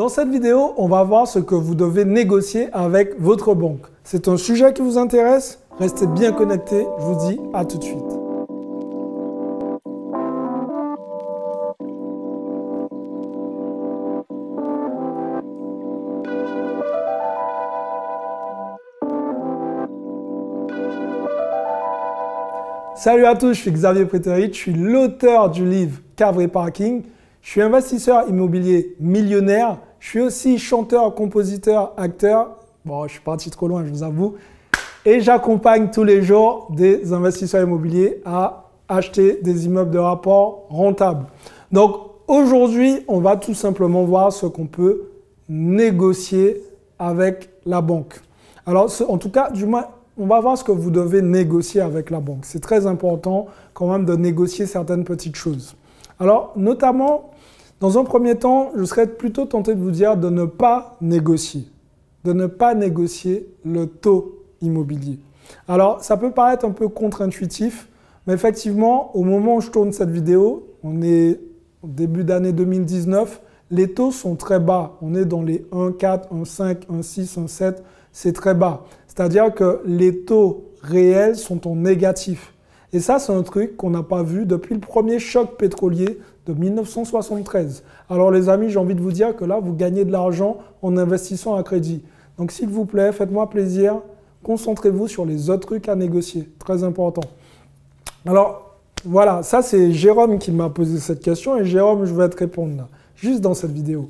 Dans cette vidéo, on va voir ce que vous devez négocier avec votre banque. C'est un sujet qui vous intéresse? Restez bien connectés, je vous dis à tout de suite. Salut à tous, je suis Xavier Préterit, je suis l'auteur du livre Car Vrai Parking. Je suis investisseur immobilier millionnaire. Je suis aussi chanteur, compositeur, acteur. Bon, je suis parti trop loin, je vous avoue. Et j'accompagne tous les jours des investisseurs immobiliers à acheter des immeubles de rapport rentables. Donc aujourd'hui, on va tout simplement voir ce qu'on peut négocier avec la banque. Alors en tout cas, du moins, on va voir ce que vous devez négocier avec la banque. C'est très important quand même de négocier certaines petites choses. Alors, notamment, dans un premier temps, je serais plutôt tenté de vous dire de ne pas négocier. De ne pas négocier le taux immobilier. Alors, ça peut paraître un peu contre-intuitif, mais effectivement, au moment où je tourne cette vidéo, on est au début d'année 2019, les taux sont très bas. On est dans les 1,4, 1,5, 1,6, 1,7, c'est très bas. C'est-à-dire que les taux réels sont en négatif. Et ça, c'est un truc qu'on n'a pas vu depuis le premier choc pétrolier de 1973. Alors les amis, j'ai envie de vous dire que là, vous gagnez de l'argent en investissant à crédit. Donc s'il vous plaît, faites-moi plaisir, concentrez-vous sur les autres trucs à négocier. Très important. Alors voilà, ça c'est Jérôme qui m'a posé cette question et Jérôme, je vais te répondre là, juste dans cette vidéo.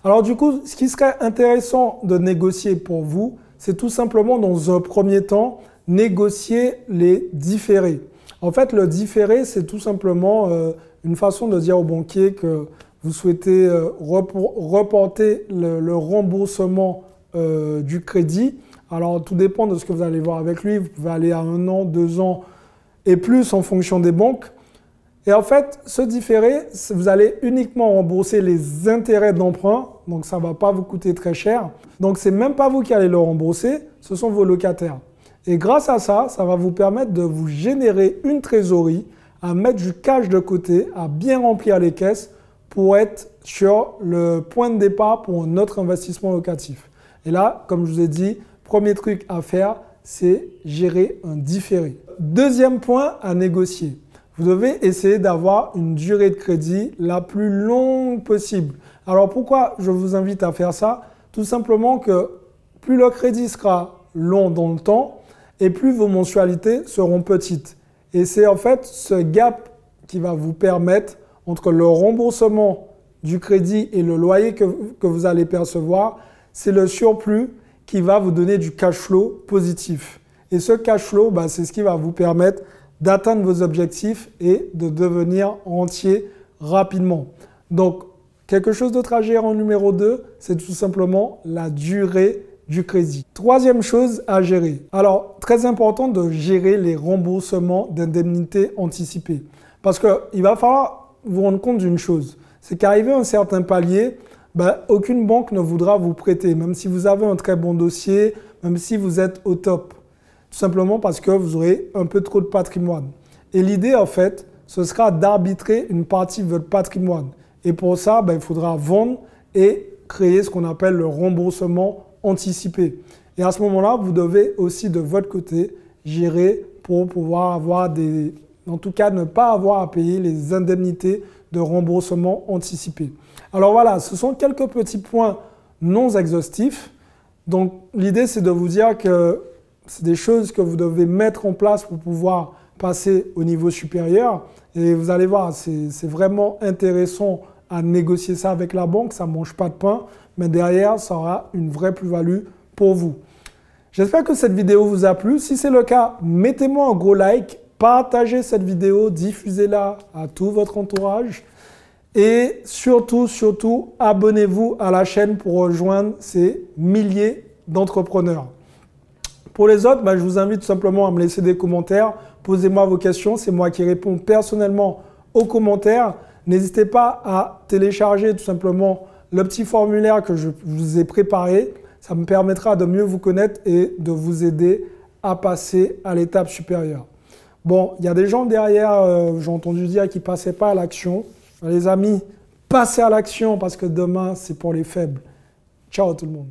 Alors du coup, ce qui serait intéressant de négocier pour vous, c'est tout simplement dans un premier temps, négocier les différés. En fait, le différé, c'est tout simplement une façon de dire au banquier que vous souhaitez reporter le remboursement du crédit. Alors, tout dépend de ce que vous allez voir avec lui. Vous pouvez aller à 1 an, 2 ans et plus en fonction des banques. Et en fait, ce différé, vous allez uniquement rembourser les intérêts d'emprunt. Donc, ça ne va pas vous coûter très cher. Donc, ce n'est même pas vous qui allez le rembourser, ce sont vos locataires. Et grâce à ça, ça va vous permettre de vous générer une trésorerie, à mettre du cash de côté, à bien remplir les caisses pour être sur le point de départ pour un autre investissement locatif. Et là, comme je vous ai dit, premier truc à faire, c'est gérer un différé. Deuxième point à négocier. Vous devez essayer d'avoir une durée de crédit la plus longue possible. Alors pourquoi je vous invite à faire ça? Tout simplement que plus le crédit sera long dans le temps, et plus vos mensualités seront petites. Et c'est en fait ce gap qui va vous permettre, entre le remboursement du crédit et le loyer que vous allez percevoir, c'est le surplus qui va vous donner du cash flow positif. Et ce cash flow, c'est ce qui va vous permettre d'atteindre vos objectifs et de devenir rentier rapidement. Donc, quelque chose d'autre à gérer en numéro 2, c'est tout simplement la durée du crédit. Troisième chose à gérer. Alors, très important de gérer les remboursements d'indemnités anticipées. Parce qu'il va falloir vous rendre compte d'une chose. C'est qu'arrivé à un certain palier, aucune banque ne voudra vous prêter, même si vous avez un très bon dossier, même si vous êtes au top. Tout simplement parce que vous aurez un peu trop de patrimoine. Et l'idée, en fait, ce sera d'arbitrer une partie de votre patrimoine. Et pour ça, il faudra vendre et créer ce qu'on appelle le remboursement anticipé. Et à ce moment-là, vous devez aussi de votre côté gérer pour pouvoir avoir en tout cas ne pas avoir à payer les indemnités de remboursement anticipé. Alors voilà, ce sont quelques petits points non exhaustifs. Donc l'idée, c'est de vous dire que c'est des choses que vous devez mettre en place pour pouvoir passer au niveau supérieur. Et vous allez voir, c'est vraiment intéressant à négocier ça avec la banque, ça ne mange pas de pain, mais derrière, ça aura une vraie plus-value pour vous. J'espère que cette vidéo vous a plu. Si c'est le cas, mettez-moi un gros like, partagez cette vidéo, diffusez-la à tout votre entourage et surtout, abonnez-vous à la chaîne pour rejoindre ces milliers d'entrepreneurs. Pour les autres, je vous invite tout simplement à me laisser des commentaires, posez-moi vos questions, c'est moi qui réponds personnellement aux commentaires. N'hésitez pas à télécharger tout simplement le petit formulaire que je vous ai préparé. Ça me permettra de mieux vous connaître et de vous aider à passer à l'étape supérieure. Bon, il y a des gens derrière, j'ai entendu dire, qui ne passaient pas à l'action. Les amis, Passez à l'action parce que demain, c'est pour les faibles. Ciao tout le monde.